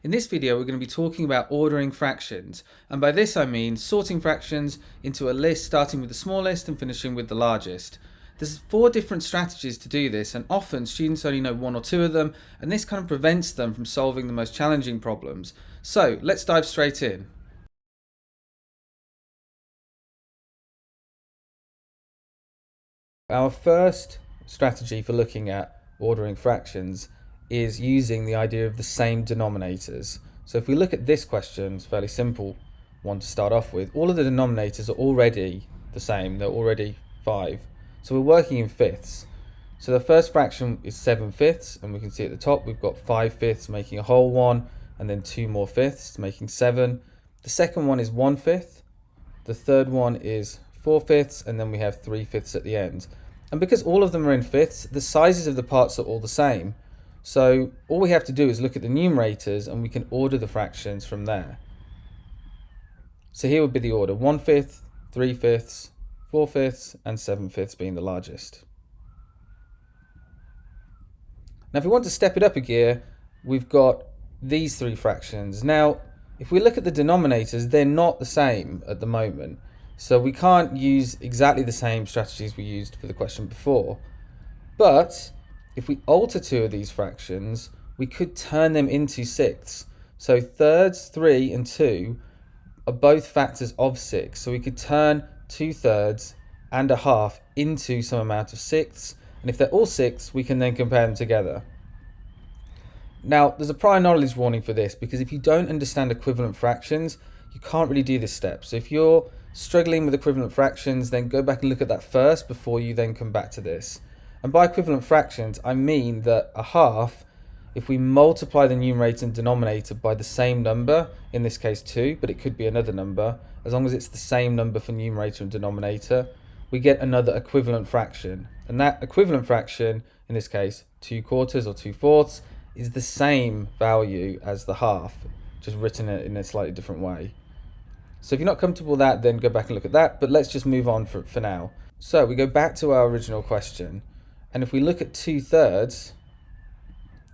In this video we're going to be talking about ordering fractions, and by this I mean sorting fractions into a list starting with the smallest and finishing with the largest. There's 4 different strategies to do this, and often students only know 1 or 2 of them, and this kind of prevents them from solving the most challenging problems. So let's dive straight in. Our first strategy for looking at ordering fractions is using the idea of the same denominators. So if we look at this question, it's a fairly simple one to start off with. All of the denominators are already the same, they're already 5. So we're working in fifths. So the first fraction is 7/5, and we can see at the top we've got 5/5 making a whole one, and then 2 more fifths making 7. The second one is 1/5. The third one is 4/5, and then we have 3/5 at the end. And because all of them are in fifths, the sizes of the parts are all the same. So all we have to do is look at the numerators and we can order the fractions from there. So here would be the order: 1/5, 3/5, 4/5, and 7/5 being the largest. Now if we want to step it up a gear, we've got these 3 fractions. Now if we look at the denominators, they're not the same at the moment. So we can't use exactly the same strategies we used for the question before. But if we alter 2 of these fractions, we could turn them into sixths. So thirds, 3 and 2 are both factors of 6. So we could turn 2/3 and a half into some amount of sixths. And if they're all sixths, we can then compare them together. Now, there's a prior knowledge warning for this, because if you don't understand equivalent fractions, you can't really do this step. So if you're struggling with equivalent fractions, then go back and look at that first before you then come back to this. And by equivalent fractions, I mean that a half, if we multiply the numerator and denominator by the same number, in this case 2, but it could be another number, as long as it's the same number for numerator and denominator, we get another equivalent fraction. And that equivalent fraction, in this case 2/4 or 2/4, is the same value as the half, just written in a slightly different way. So if you're not comfortable with that, then go back and look at that, but let's just move on for now. So we go back to our original question, and if we look at 2/3,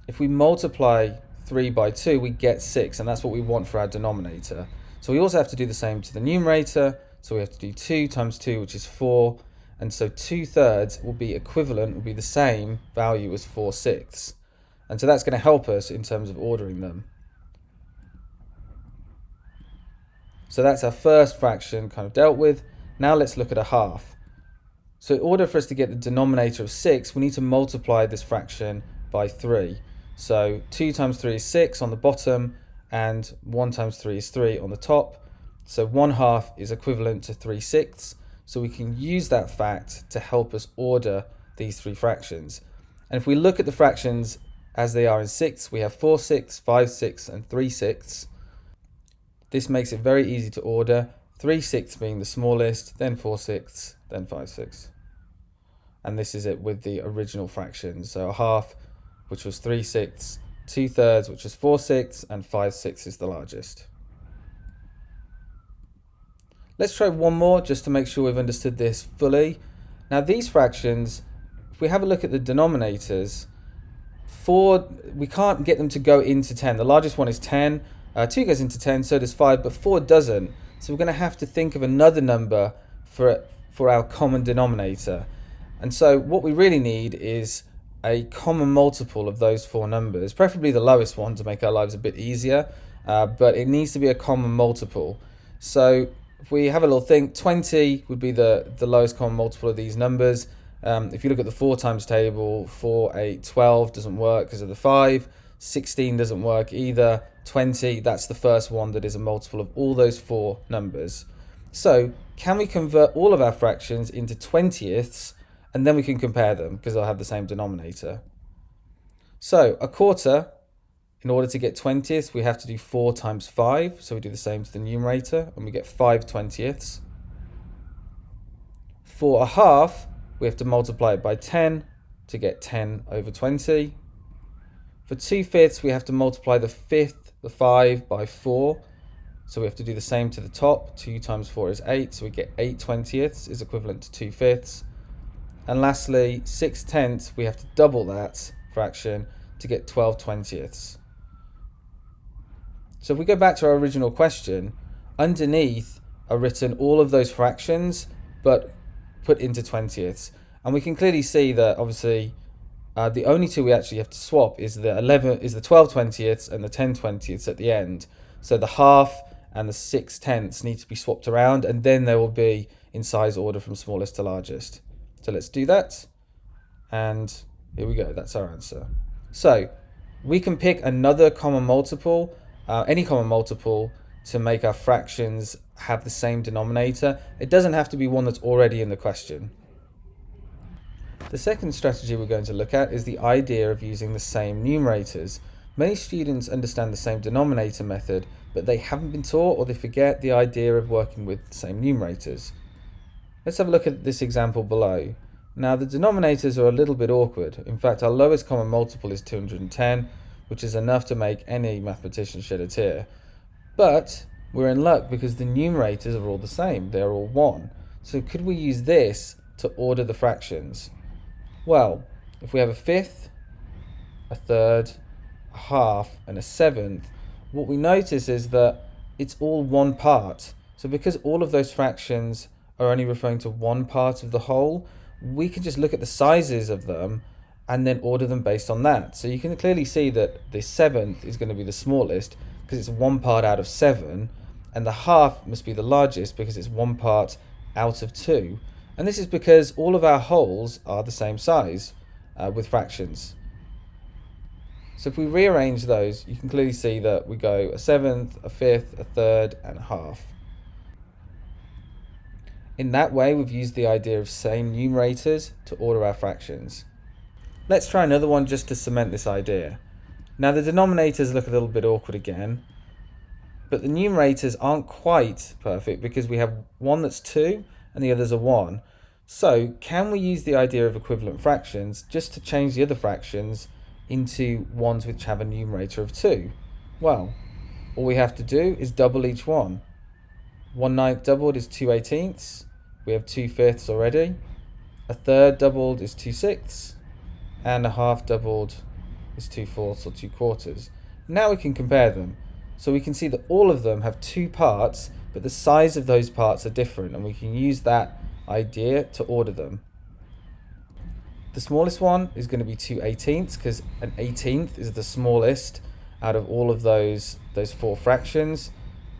if we multiply 3 by 2, we get 6, and that's what we want for our denominator. So we also have to do the same to the numerator, so we have to do 2 times 2, which is 4, and so 2/3 will be equivalent, will be the same value as 4/6. And so that's going to help us in terms of ordering them. So that's our first fraction kind of dealt with. Now let's look at a half. So in order for us to get the denominator of 6, we need to multiply this fraction by 3. So 2 times 3 is 6 on the bottom, and 1 times 3 is 3 on the top. So 1/2 is equivalent to 3/6. So we can use that fact to help us order these 3 fractions. And if we look at the fractions as they are in sixths, we have 4/6, 5/6, and 3/6. This makes it very easy to order, 3/6 being the smallest, then 4/6, then 5/6. And this is it with the original fractions. So a half, which was 3/6, 2/3, which was 4/6, and 5/6 is the largest. Let's try one more just to make sure we've understood this fully. Now these fractions, if we have a look at the denominators, 4, we can't get them to go into 10. The largest one is 10. 2 goes into 10, so does 5, but 4 doesn't. So we're going to have to think of another number for our common denominator. And so what we really need is a common multiple of those 4 numbers, preferably the lowest one to make our lives a bit easier, but it needs to be a common multiple. So if we have a little think, 20 would be the lowest common multiple of these numbers. If you look at the 4 times table, 4, 8, 12 doesn't work because of the 5. 16 doesn't work either. 20, that's the first one that is a multiple of all those 4 numbers. So can we convert all of our fractions into 20ths, and then we can compare them because they'll have the same denominator. So a quarter, in order to get 20ths, we have to do 4 times 5. So we do the same to the numerator, and we get 5 20ths. For a half, we have to multiply it by 10 to get 10 over 20. For 2/5, we have to multiply the 5 by 4. So we have to do the same to the top. 2 times 4 is 8, so we get 8 20ths is equivalent to 2/5. And lastly, 6/10, we have to double that fraction to get 12 20ths. So if we go back to our original question, underneath are written all of those fractions, but put into 20ths. And we can clearly see that obviously the only two we actually have to swap is the 12 20ths and the 10 20ths at the end. So the half and the 6 tenths need to be swapped around, and then they will be in size order from smallest to largest. So let's do that. And here we go, that's our answer. So we can pick another common multiple, any common multiple, to make our fractions have the same denominator. It doesn't have to be one that's already in the question. The second strategy we're going to look at is the idea of using the same numerators. Many students understand the same denominator method, but they haven't been taught, or they forget the idea of working with the same numerators. Let's have a look at this example below. Now the denominators are a little bit awkward. In fact, our lowest common multiple is 210, which is enough to make any mathematician shed a tear. But we're in luck because the numerators are all the same. They're all 1. So could we use this to order the fractions? Well, if we have a fifth, a third, a half, and a seventh, what we notice is that it's all one part. So because all of those fractions are only referring to one part of the whole, we can just look at the sizes of them and then order them based on that. So you can clearly see that the seventh is going to be the smallest because it's one part out of 7, and the half must be the largest because it's one part out of 2. And this is because all of our wholes are the same size with fractions. So if we rearrange those, you can clearly see that we go a seventh, a fifth, a third, and a half. In that way, we've used the idea of same numerators to order our fractions. Let's try another one just to cement this idea. Now the denominators look a little bit awkward again, but the numerators aren't quite perfect because we have one that's 2 and the others are 1. So can we use the idea of equivalent fractions just to change the other fractions into ones which have a numerator of 2? Well, all we have to do is double each one. 1/9 doubled is 2/18. We have 2/5 already. A third doubled is 2/6. And a half doubled is 2/4 or 2/4. Now we can compare them. So we can see that all of them have 2 parts, but the size of those parts are different, and we can use that idea to order them. The smallest one is going to be 2/18 because an 18th is the smallest out of all of those 4 fractions.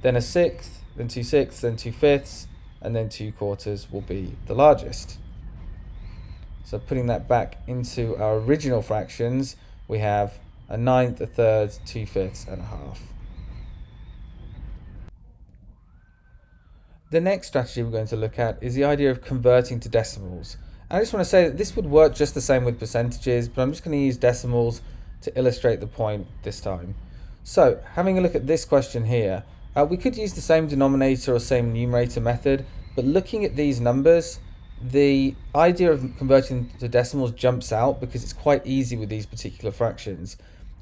Then a sixth, then 2/6, then 2/5, and then 2/4 will be the largest. So putting that back into our original fractions, we have a ninth, a third, 2/5, and a half. The next strategy we're going to look at is the idea of converting to decimals. And I just want to say that this would work just the same with percentages, but I'm just going to use decimals to illustrate the point this time. So having a look at this question here, we could use the same denominator or same numerator method, but looking at these numbers, the idea of converting to decimals jumps out because it's quite easy with these particular fractions.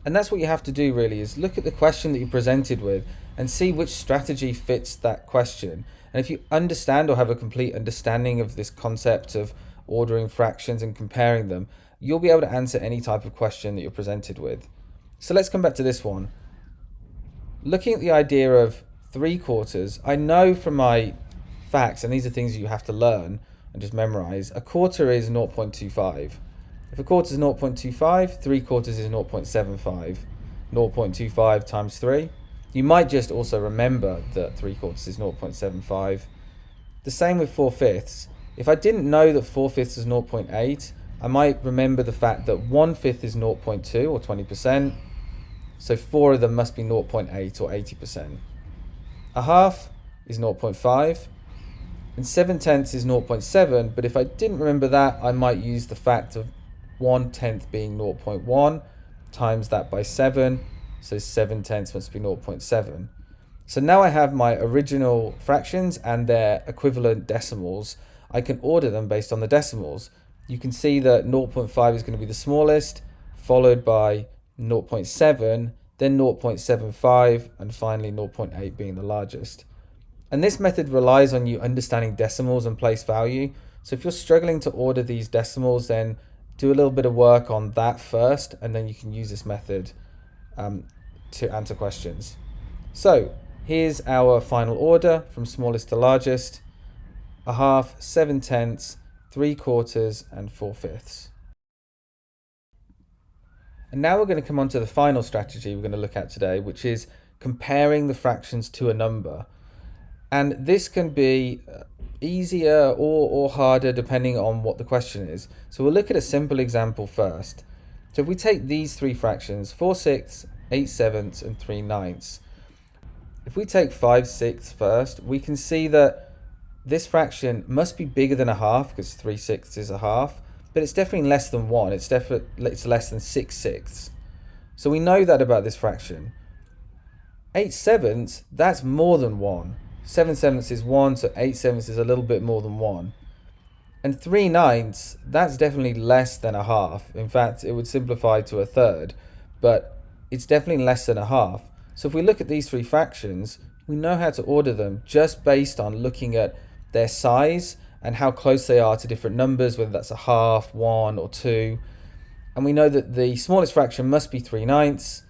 And that's what you have to do really, is look at the question that you're presented with and see which strategy fits that question. And if you understand or have a complete understanding of this concept of ordering fractions and comparing them, you'll be able to answer any type of question that you're presented with. So let's come back to this one. Looking at the idea of 3/4, I know from my facts, and these are things you have to learn and just memorize, a quarter is 0.25. If a quarter is 0.25, 3/4 is 0.75. 0.25 times 3. You might just also remember that 3/4 is 0.75. The same with 4/5. If I didn't know that 4/5 is 0.8, I might remember the fact that 1/5 is 0.2 or 20%. So 4 of them must be 0.8 or 80%. A half is 0.5. And 7/10 is 0.7, but if I didn't remember that, I might use the fact of 1/10 being 0.1, times that by 7, so 7/10 must be 0.7. So now I have my original fractions and their equivalent decimals. I can order them based on the decimals. You can see that 0.5 is going to be the smallest, followed by 0.7, then 0.75, and finally 0.8 being the largest. And this method relies on you understanding decimals and place value. So if you're struggling to order these decimals, then do a little bit of work on that first, and then you can use this method to answer questions. So here's our final order from smallest to largest: a half, 7/10, 3/4, and 4/5. And now we're going to come on to the final strategy we're going to look at today, which is comparing the fractions to a number. And this can be easier or harder depending on what the question is. So we'll look at a simple example first. So if we take these three fractions, 4/6, 8/7, and 3/9. If we take 5/6 first, we can see that this fraction must be bigger than a half because 3/6 is a half, but it's definitely less than 1. It's less than 6/6. So we know that about this fraction. 8/7, that's more than 1. 7/7 is 1, so 8/7 is a little bit more than 1. And 3/9, that's definitely less than a half. In fact, it would simplify to a third, but it's definitely less than a half. So if we look at these three fractions, we know how to order them just based on looking at their size and how close they are to different numbers, whether that's a half, 1, or 2. And we know that the smallest fraction must be 3/9,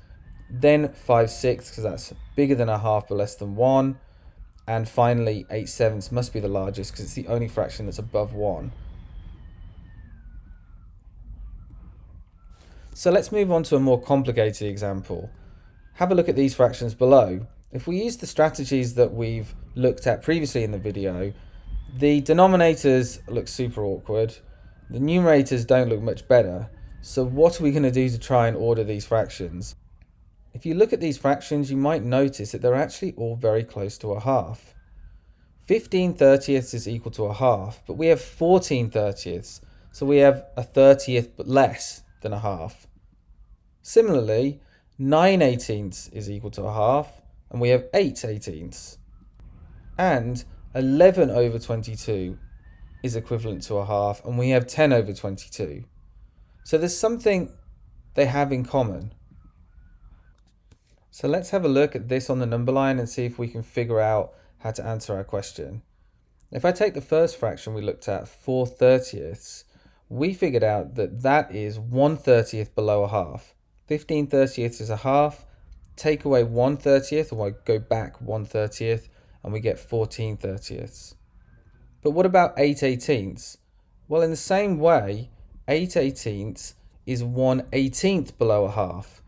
then 5/6, because that's bigger than a half but less than 1. And finally, 8/7 must be the largest because it's the only fraction that's above 1. So let's move on to a more complicated example. Have a look at these fractions below. If we use the strategies that we've looked at previously in the video, the denominators look super awkward. The numerators don't look much better. So what are we going to do to try and order these fractions? If you look at these fractions, you might notice that they're actually all very close to a half. 15/30 is equal to a half, but we have 14/30, so we have a 30th but less than a half. Similarly, 9/18 is equal to a half, and we have 8/18. And 11/22 is equivalent to a half, and we have 10/22. So there's something they have in common. So let's have a look at this on the number line and see if we can figure out how to answer our question. If I take the first fraction we looked at, 4/30, we figured out that that is 1/30 below a half. 15/30 is a half. Take away 1/30, or go back 1/30, and we get 14/30. But what about 8/18? Well, in the same way, 8/18 is 1/18 below a half.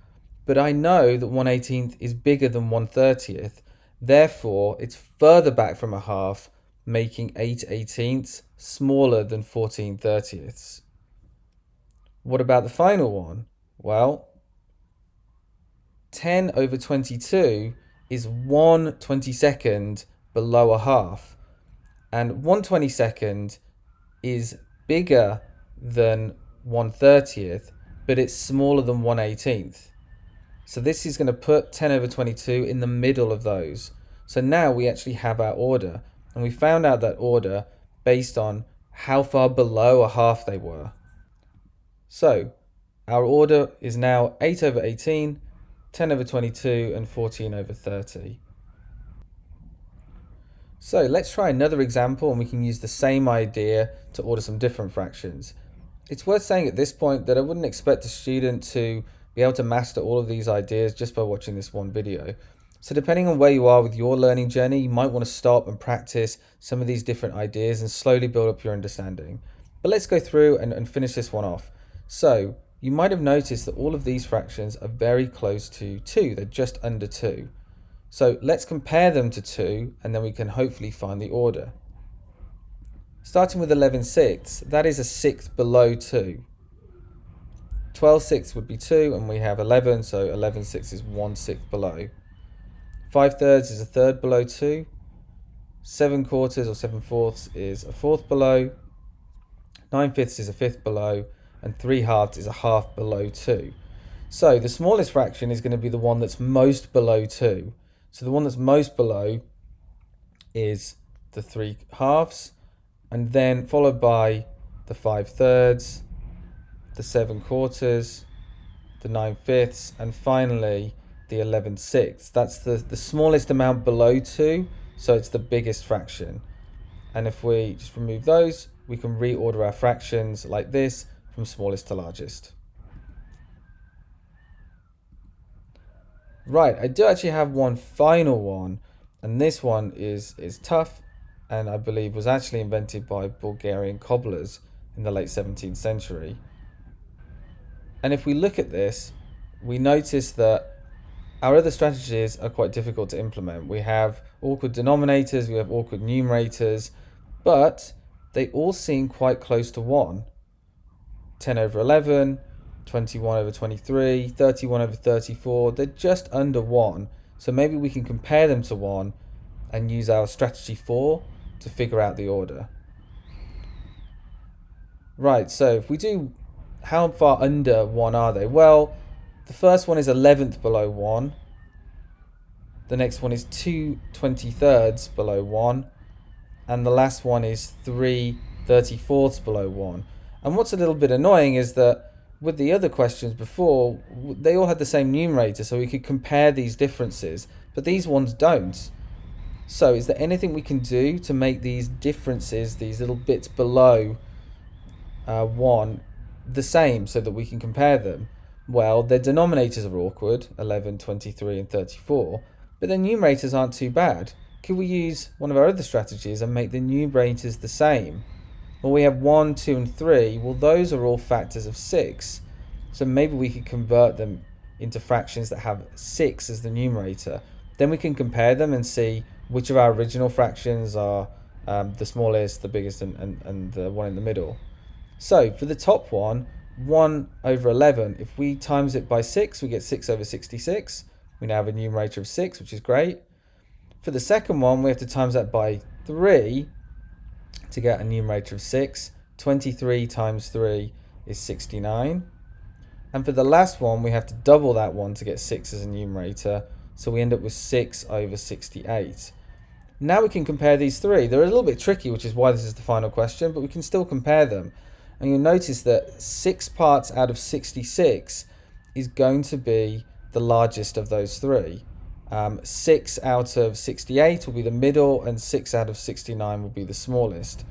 But I know that 1/18 is bigger than 1/30. Therefore, it's further back from a half, making 8/18 smaller than 14/30. What about the final one? Well, 10/22 is 1/22 below a half. And 1/22 is bigger than 1/30, but it's smaller than 1/18. So this is going to put 10/22 in the middle of those. So now we actually have our order, and we found out that order based on how far below a half they were. So our order is now 8/18, 10/22, and 14/30. So let's try another example, and we can use the same idea to order some different fractions. It's worth saying at this point that I wouldn't expect a student to be able to master all of these ideas just by watching this one video. So depending on where you are with your learning journey, you might want to stop and practice some of these different ideas and slowly build up your understanding. But let's go through and finish this one off. So you might have noticed that all of these fractions are very close to 2. They're just under 2. So let's compare them to 2, and then we can hopefully find the order. Starting with 11/6, that is a sixth below 2. 12/6 would be 2, and we have 11, so 11/6 is 1/6 below. 5/3 is a third below 2. 7/4 or 7/4 is a fourth below. 9/5 is a fifth below, and 3/2 is a half below 2. So the smallest fraction is going to be the one that's most below 2. So the one that's most below is the 3/2, and then followed by the 5/3, the 7/4, the 9/5, and finally the 11/6. That's the smallest amount below 2, so it's the biggest fraction. And if we just remove those, we can reorder our fractions like this from smallest to largest. Right, I do actually have one final one, and this one is tough, and I believe was actually invented by Bulgarian cobblers in the late 17th century. And if we look at this, we notice that our other strategies are quite difficult to implement. We have awkward denominators, we have awkward numerators, but they all seem quite close to 1. 10 over 11, 21 over 23, 31 over 34, they're just under 1. So maybe we can compare them to 1 and use our strategy 4 to figure out the order. Right, so if we do, how far under 1 are they? Well, the first one is 11th below 1. The next one is 2/23 below 1. And the last one is 3/34 below 1. And what's a little bit annoying is that with the other questions before, they all had the same numerator, so we could compare these differences, but these ones don't. So is there anything we can do to make these differences, these little bits below 1, the same so that we can compare them? Well, their denominators are awkward, 11, 23, and 34, but their numerators aren't too bad. Could we use one of our other strategies and make the numerators the same? Well, we have 1, 2, and 3. Well, those are all factors of 6. So maybe we could convert them into fractions that have 6 as the numerator. Then we can compare them and see which of our original fractions are the smallest, the biggest, and the one in the middle. So for the top one, 1 over 11, if we times it by 6, we get 6 over 66. We now have a numerator of 6, which is great. For the second one, we have to times that by 3 to get a numerator of 6. 23 times 3 is 69. And for the last one, we have to double that one to get 6 as a numerator. So we end up with 6 over 68. Now we can compare these three. They're a little bit tricky, which is why this is the final question, but we can still compare them. And you'll notice that 6 parts out of 66 is going to be the largest of those three. 6 out of 68 will be the middle, and 6 out of 69 will be the smallest.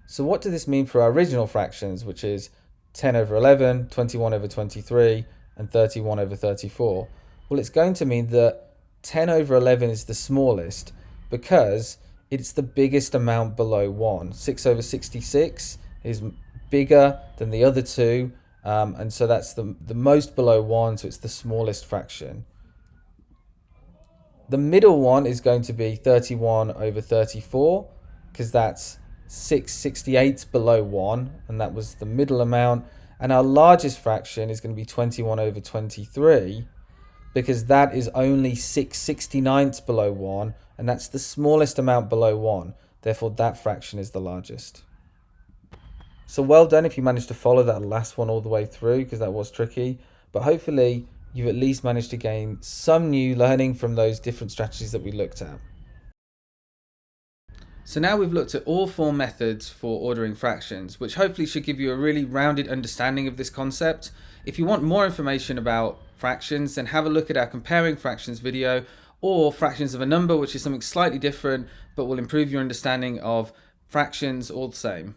So what does this mean for our original fractions, which is 10 over 11, 21 over 23, and 31 over 34? Well, it's going to mean that 10 over 11 is the smallest because it's the biggest amount below 1. 6 over 66 is bigger than the other two, and so that's the most below 1, so it's the smallest fraction. The middle one is going to be 31 over 34 because that's 6/68 below 1, and that was the middle amount. And our largest fraction is going to be 21 over 23 because that is only 6/69 below 1, and that's the smallest amount below 1. Therefore, that fraction is the largest. So well done if you managed to follow that last one all the way through, because that was tricky. But hopefully you've at least managed to gain some new learning from those different strategies that we looked at. So now we've looked at all 4 methods for ordering fractions, which hopefully should give you a really rounded understanding of this concept. If you want more information about fractions, then have a look at our comparing fractions video, or fractions of a number, which is something slightly different but will improve your understanding of fractions all the same.